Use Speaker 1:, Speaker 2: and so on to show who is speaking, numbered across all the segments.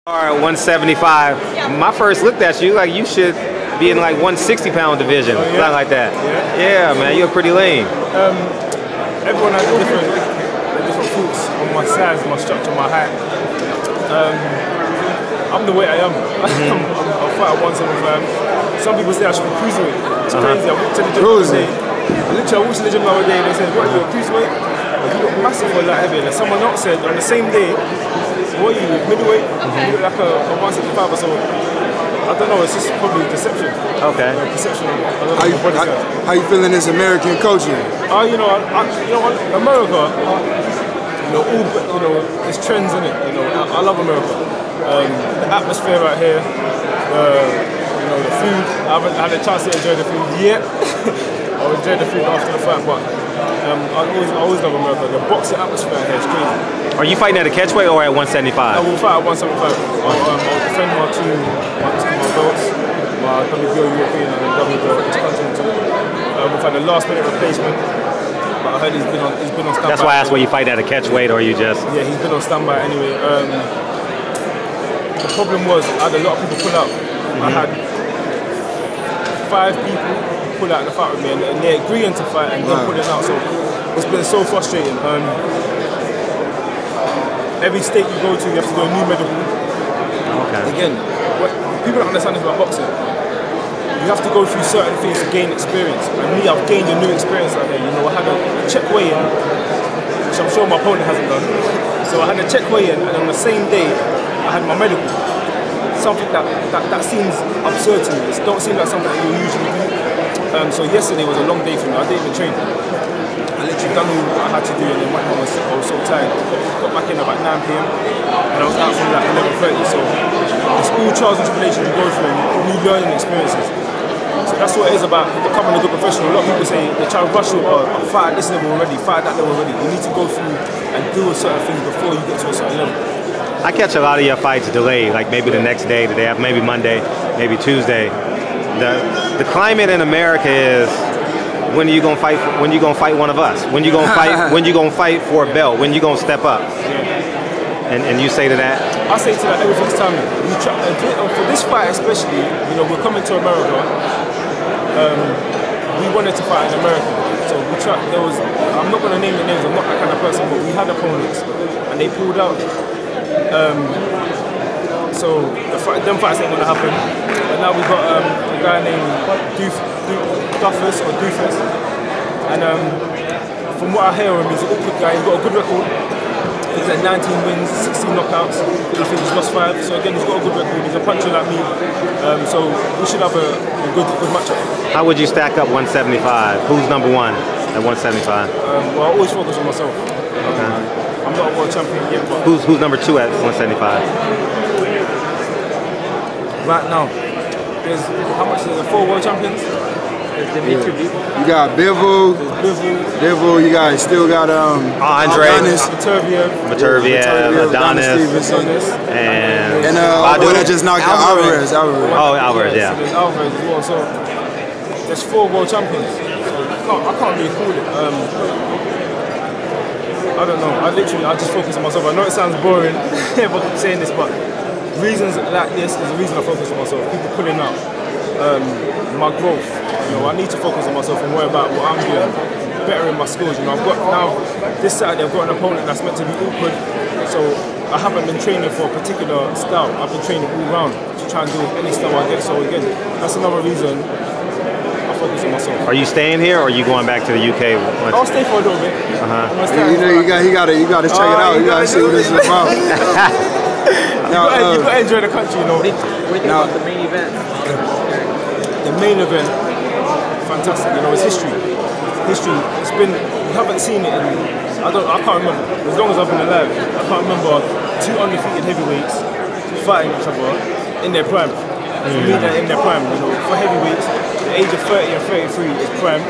Speaker 1: At 175. My first looked at you like you should be in like 160-pound division, something like that. Yeah, man, you're pretty lean.
Speaker 2: Everyone has different thoughts on my size, my structure, my height. I'm the way I am. I'll fight at 175. Some people say I should be cruiserweight. It's crazy. I walked to the gym the other day. Literally, I walked to the gym the other day and they said, "What are you, a cruiserweight? You look massive for light heavy." And someone else said on the same day, "What are you, middleweight? You look like a 165 or so." I don't know, it's just probably deception.
Speaker 1: Okay.
Speaker 2: Perception. I don't know
Speaker 3: how you feeling this American culture?
Speaker 2: You know, America, there's trends in it. I love America. The atmosphere right here, the food. I haven't had a chance to enjoy the food yet. I'll enjoy the food after the fight, but I always love America. The boxing atmosphere here is crazy.
Speaker 1: Are you fighting at a catchweight or at 175?
Speaker 2: I will fight at 175. I'll defend my two belts, my WBO European and WBO Intercontinental. We've had a last-minute replacement, but I heard he's been on standby.
Speaker 1: That's why I asked where you fight at a catchweight or you just...
Speaker 2: Yeah, he's been on standby anyway. The problem was I had a lot of people pull out. I had 5 people pull out in the fight with me, and they're agreeing to fight and they're pulling out. So it's been so frustrating. Every state you go to, you have to do a new medical.
Speaker 1: Okay.
Speaker 2: Again, people don't understand this about boxing. You have to go through certain things to gain experience. And me, I've gained a new experience out here. I had a check weigh-in, which I'm sure my opponent hasn't done. So I had a check weigh-in, and on the same day, I had my medical. Something that seems absurd to me. It don't seem like something that you usually do. So yesterday was a long day for me. I didn't even train. I literally done all what I had to do, and then went home. I was so tired. Got back in about 9 p.m. and I was out from like 11:30. So it's all trials and tribulations you go through, new learning experiences. So that's what it is about becoming a good professional. A lot of people say they try to rush you, or fight at this level already, fight at that level already. You need to go through and do certain things before you get to a certain level.
Speaker 1: I catch a lot of your fights delayed, like maybe the next day, the day after, maybe Monday, maybe Tuesday. The climate in America is, when are you gonna fight? When you gonna fight one of us? When you gonna fight? When you gonna fight for a belt? When you gonna step up? And you say to that?
Speaker 2: I say to that everything's timing. For this fight especially, we're coming to America. We wanted to fight in America, so we tried. I'm not gonna name the names. I'm not that kind of person, but we had opponents, and they pulled out. So them fights ain't gonna happen. But now we've got a guy named Duffus, and from what I hear of him, he's a good guy. He's got a good record. He's at 19 wins, 16 knockouts. I think he's lost 5. So again, he's got a good record. He's a puncher like me. So we should have a good matchup.
Speaker 1: How would you stack up 175? Who's #1 at 175?
Speaker 2: Well, I always focus on myself. I'm not a world champion yet, but
Speaker 1: who's #2 at 175?
Speaker 2: Right now, there's how much is there? 4 world champions.
Speaker 3: You got Bivol. You still got
Speaker 1: Andre, Maturviev, Adonis, and
Speaker 3: boy that just knocked out Alvarez.
Speaker 1: Oh, Alvarez, yeah.
Speaker 2: So there's Alvarez as well. So there's 4 world champions. So I can't really call it. I don't know. I just focus on myself. I know it sounds boring if I keep saying this, but reasons like this is the reason I focus on myself. People pulling up my growth. I need to focus on myself and worry about what I'm doing, bettering my skills. I've got now this Saturday. I've got an opponent that's meant to be awkward, so I haven't been training for a particular style. I've been training all round to try and do any style I get. So again, that's another reason I focus on myself.
Speaker 1: Are you staying here, or are you going back to the UK?
Speaker 2: I'll stay for a little bit.
Speaker 3: You gotta check it out. You gotta see what this is about.
Speaker 2: Now, you gotta enjoy the country,
Speaker 4: What do you think about the main event?
Speaker 2: The main event, fantastic. It's history. History. It's been. We haven't seen it in. I can't remember. As long as I've been alive, I can't remember 2 undefeated heavyweights fighting each other in their prime. For me, they're in their prime. For heavyweights, the age of 30 and 33 is prime.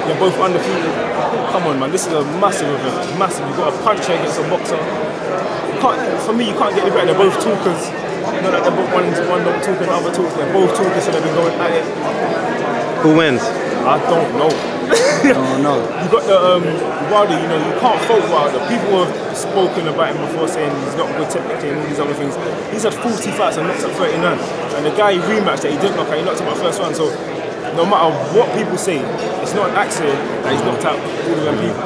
Speaker 2: They're both undefeated. Come on, man. This is a massive event. Massive. You've got a puncher against a boxer. For me, you can't get any better. They're both talkers. Not like they're both one don't talk and the other talks. They're both talkers, so they've been going at it.
Speaker 1: Who wins?
Speaker 2: I don't know.
Speaker 3: don't know.
Speaker 2: You got the Yarde, you know, you can't fault Wilder. People have spoken about him before saying he's not good technically and all these other things. He's had 40 fights and knocked at 39. And the guy he rematched that he didn't knock out, he knocked him at first round. So no matter what people say, it's not an accident that he's knocked out all of them people.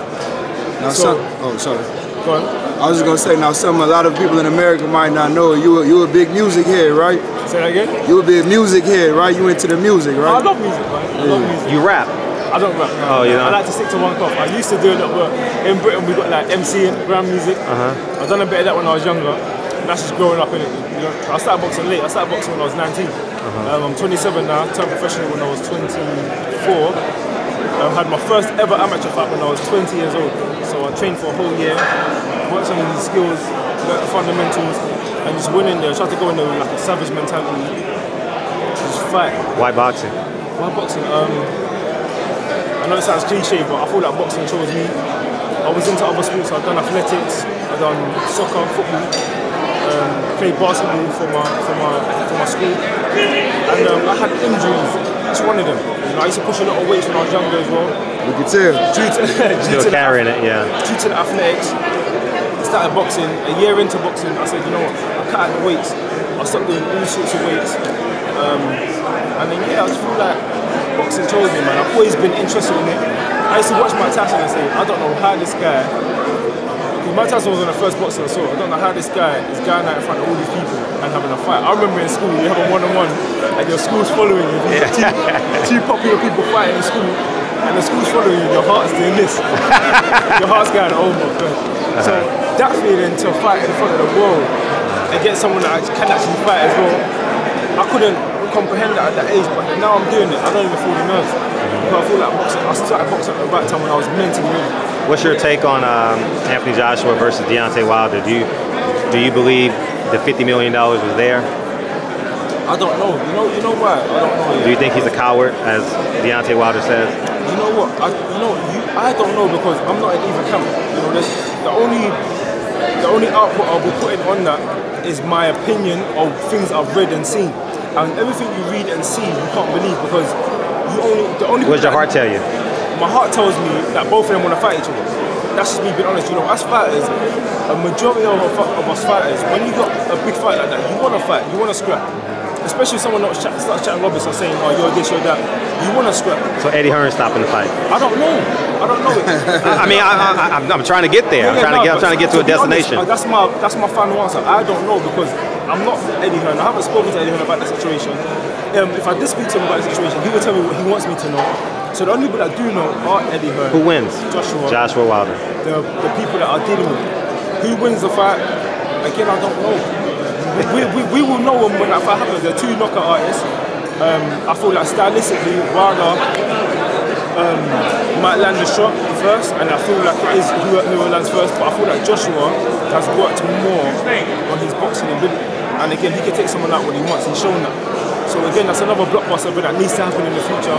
Speaker 3: Now,
Speaker 2: So,
Speaker 3: sorry.
Speaker 2: go on.
Speaker 3: I was just gonna say, now a lot of people in America might not know you a big music head, right?
Speaker 2: Say that again?
Speaker 3: You a big music head, right? You into the music, right?
Speaker 2: I love music, man. I love music.
Speaker 1: You rap.
Speaker 2: I don't rap. No.
Speaker 1: Oh, you know?
Speaker 2: I like to stick to one craft. I used to do a lot, but in Britain we got like MCing, grand music. I've done a bit of that when I was younger. That's just growing up in it. You know? I started boxing late. I started boxing when I was 19. I'm 27 now. Turned professional when I was 24. Had my first ever amateur fight when I was 20 years old. So I trained for a whole year, worked on these skills, learned the fundamentals, and just went in there. Tried to go in there with like a savage mentality. Just fight.
Speaker 1: Why boxing?
Speaker 2: Why boxing? I know it sounds cliche, but I feel like boxing chose me. I was into other sports. I've done athletics, I've done soccer, football, played basketball for my school, and I had injuries. Each one of them. You know, I used to push a lot of weights when I was younger as well.
Speaker 3: You can tell.
Speaker 1: Still carrying it, yeah.
Speaker 2: Due to the athletics, I started boxing. A year into boxing, I said, you know what? I cut out the weights. I stopped doing all sorts of weights, and then yeah, I just feel like boxing chose me, man. I've always been interested in it. I used to watch Mike Tyson and say, I don't know how this guy, because Mike Tyson was on the first boxing I saw, I don't know how this guy is going out in front of all these people and having a fight. I remember in school, you have a one-on-one and your school's following you. Two popular people fighting in school and the school's following you, your heart's doing this. Your heart's going, oh my God. So that feeling to fight in front of the world against someone that can actually fight as well, I couldn't comprehend that at that age, but now I'm doing it. I don't even feel the nerves. Because I feel like boxing, I started boxing at the right time when I was mentally ready.
Speaker 1: What's your take on Anthony Joshua versus Deontay Wilder? Do you believe the $50 million was there?
Speaker 2: I don't know. You know why? I don't know.
Speaker 1: Do you think he's a coward, as Deontay Wilder says?
Speaker 2: You know what? I don't know, because I'm not in either camp. You know, the only output I'll be putting on that is my opinion of things I've read and seen. And everything you read and see, you can't believe, because the only.
Speaker 1: What does your heart tell you?
Speaker 2: My heart tells me that both of them want to fight each other. That's just me being honest. You know, as fighters, a majority of us fighters, when you got a big fight like that, you want to fight, you want to scrap. Especially if someone starts chatting rubbish or saying, oh, you're this, you're that. You want to scrap.
Speaker 1: So Eddie Hearn's stopping the fight?
Speaker 2: I don't know.
Speaker 1: I mean, I'm trying to get there. I'm trying to get to a destination.
Speaker 2: Honest, that's my final answer. I don't know, because I'm not Eddie Hearn. I haven't spoken to Eddie Hearn about the situation. If I did speak to him about the situation, he would tell me what he wants me to know. So the only people that do know are Eddie Hearn.
Speaker 1: Who wins?
Speaker 2: Joshua
Speaker 1: Wilder.
Speaker 2: The people that are dealing with it. Who wins the fight? Again, I don't know. We will know when that fight happens. They're two knockout artists. I feel like stylistically, Wilder might land the shot first, and I feel like it is who lands first. But I feel like Joshua has worked more on his boxing ability, and again, he can take someone out when he wants. He's shown that. So again, that's another blockbuster, but that needs to happen in the future.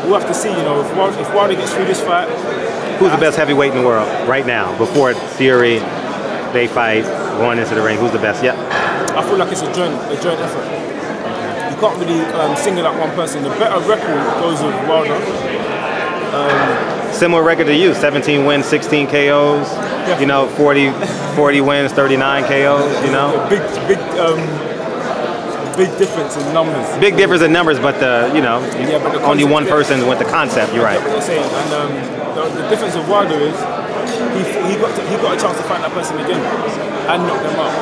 Speaker 2: We'll have to see. You know, if Wilder gets through this fight.
Speaker 1: Who's the best heavyweight in the world right now? Before Theory, they fight going into the ring. Who's the best? Yeah.
Speaker 2: I feel like it's a joint effort. You can't really single out one person. The better record goes with Wilder.
Speaker 1: Similar record to you, 17 wins, 16 KOs.
Speaker 2: Definitely.
Speaker 1: You know, 40 wins, 39 KOs. You know,
Speaker 2: big difference in numbers.
Speaker 1: Big difference in numbers, but but only one person with the concept. You're right.
Speaker 2: What you're saying, and the difference with Wilder is he got a chance to fight that person again and knock them out.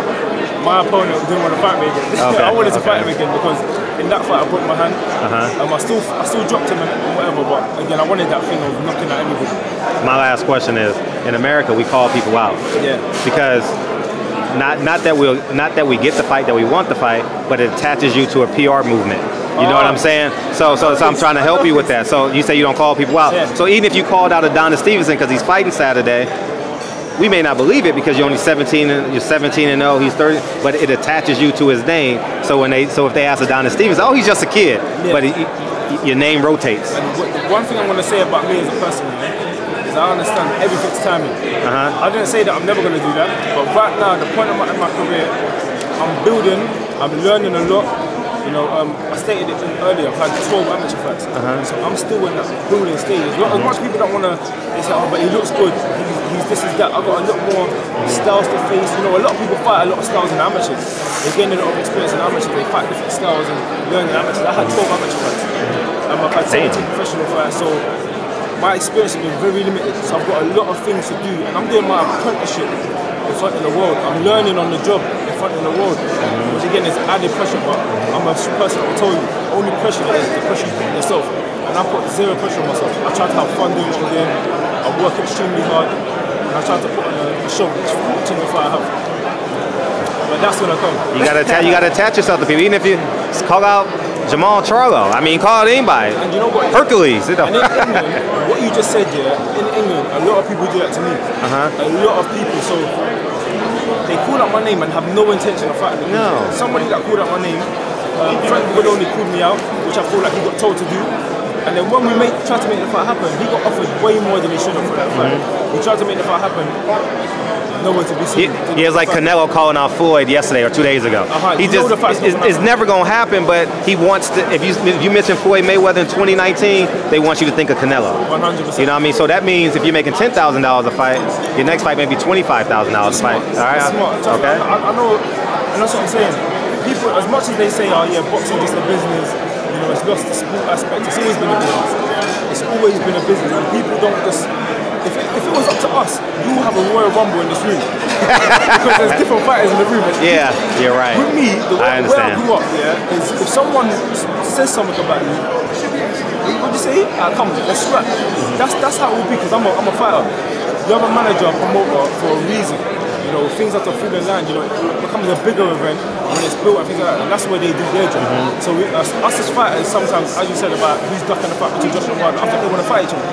Speaker 2: My opponent didn't want to fight me again.
Speaker 1: Okay,
Speaker 2: I wanted to fight him again, because in that fight I broke my hand. I still dropped him and whatever, but again I wanted that thing of knocking out everybody.
Speaker 1: My last question is: in America, we call people out.
Speaker 2: Yeah.
Speaker 1: Because not that we get the fight that we want the fight, but it attaches you to a PR movement. You know what I'm saying? So I'm trying to help you with that. So you say you don't call people out.
Speaker 2: Yeah.
Speaker 1: So even if you called out Adonis Stevenson because he's fighting Saturday, we may not believe it because you're only 17 and you're 17 and 0, he's 30, but it attaches you to his name. So if they ask Adonis Stevenson, oh, he's just a kid,
Speaker 2: yeah.
Speaker 1: But your name rotates.
Speaker 2: And one thing I want to say about me as a person, is I understand everything's timing. I didn't say that I'm never going to do that, but right now, the point in my career, I'm building, I'm learning a lot. You know, I stated it earlier, I've had 12 amateur fights. So I'm still in that building stage. As much people don't want to, they say, oh, but he looks good, he's this, is that. I've got a lot more styles to face. You know, a lot of people fight a lot of styles in amateurs. They gain a lot of experience in amateurs, they fight different styles and learn in amateurs. I had 12 amateur fights. I've had 17 professional fights, so my experience has been very limited. So I've got a lot of things to do, and I'm doing my apprenticeship in front of the world. I'm learning on the job in front of the world, which again is added pressure, but I'm a person that will tell you, the only pressure is the pressure you put on yourself. And I put zero pressure on myself. I try to have fun doing what I'm doing. I work extremely hard, and I try to put on a show, which fight I have. But that's when I come.
Speaker 1: You gotta attach yourself to people, even if you call out Jamal Charlo. I mean, call out anybody.
Speaker 2: And you know what?
Speaker 1: Hercules. You know?
Speaker 2: And in England, what you just said, yeah, in England, a lot of people do that to me. A lot of people, so they call out my name and have no intention of fighting me.
Speaker 1: No.
Speaker 2: Somebody that called out my name, Frank would only call me out, which I feel like he got told to do. And then when we tried to make the fight happen, he got offered way more than he should have for that fight. We tried to make the fight happen. Nowhere to be seen.
Speaker 1: He was like Canelo calling out Floyd yesterday or 2 days ago. He just it's never gonna happen, but he wants to. If you mention Floyd Mayweather in 2019, they want you to think of Canelo.
Speaker 2: 100%.
Speaker 1: You know what I mean? So that means if you're making $10,000 a fight, your next fight may be $25,000 a fight. All right.
Speaker 2: Smart.
Speaker 1: Okay.
Speaker 2: I know, and that's what I'm saying. People, as much as they say, oh yeah, boxing is just a business. You know, it's lost the sport aspect. It's always been a business. It's always been a business, and people don't just. If it was up to us, you will have a Royal Rumble in this room. Because there's different fighters in the room.
Speaker 1: Yeah, you're right.
Speaker 2: With me, the way I grew up, yeah, is if someone says something about you, what do you say? Come, let's scrap. That's how it will be, because I'm a fighter. You have a manager, a promoter for a reason. You know, things have to fall in line. You know, it becomes a bigger event when it's built and things like that. And that's where they do their job. So us as fighters, sometimes, as you said about who's ducking the fight between Josh and Wilder, I think they want to fight each other.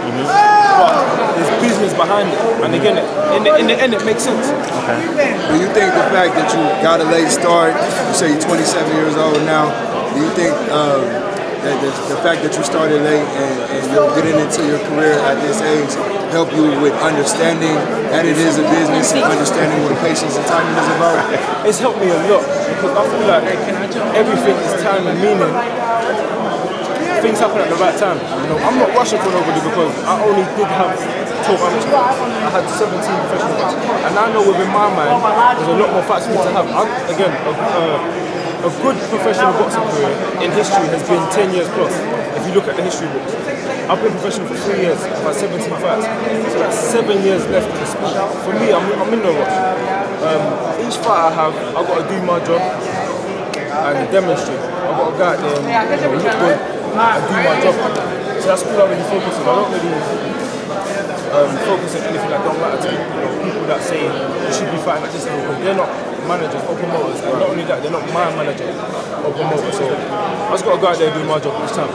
Speaker 2: But there's business behind it. And again, in the end, it makes sense.
Speaker 3: Do you think the fact that you got a late start, you say you're 27 years old now, do you think that the fact that you started late and you're getting into your career at this age help you with understanding that it is a business and understanding what patience and timing is about?
Speaker 2: It's helped me a lot, because I feel like everything is time and meaning. Things happen at the right time. You know, I'm not rushing for nobody, because I only did have 12 amateur fights. I had 17 professional fights, and I know within my mind there's a lot more fights for me to have. Again, a good professional boxing career in history has been 10 years plus. If you look at the history books, I've been professional for 3 years. I've had 17 fights, so that's 7 years left in the sport. For me, I'm in no rush. Each fight I have, I've got to do my job and demonstrate. I've got to go out there and look good and do my job. So that's all I really focus on. I don't really focus on anything that don't matter to me. You know, people that say you should be fighting at this level, because they're not managers or promoters, and not only that, they're not my manager or promoter. So I just got to go out there and do my job each time.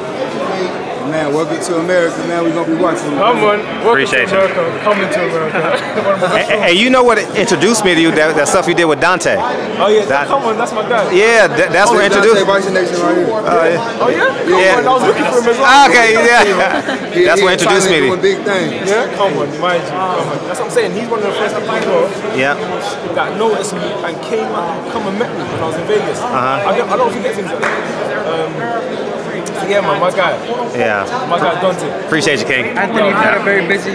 Speaker 3: Man, welcome to America, man. We're going to be watching you.
Speaker 2: Come on.
Speaker 1: Appreciate
Speaker 2: to America. Coming to America.
Speaker 1: Hey, you know what introduced me to you? That stuff you did with Dante.
Speaker 2: Oh yeah, come on, that's my guy.
Speaker 1: Yeah, that's what introduced.
Speaker 3: Dante Nation right here.
Speaker 1: Oh
Speaker 2: yeah?
Speaker 1: Yeah.
Speaker 2: I was looking for him as well.
Speaker 1: Okay, yeah. That's what introduced me to you.
Speaker 3: Big things.
Speaker 2: Yeah, come on, mind you. Come on. That's what I'm saying. He's one of the first people that noticed me and came and come and met me when I was in Vegas. I don't forget things like that. Yeah, man, my guy.
Speaker 1: Yeah.
Speaker 2: My guy Dante.
Speaker 1: Appreciate you, King.
Speaker 4: Anthony, you've had a very busy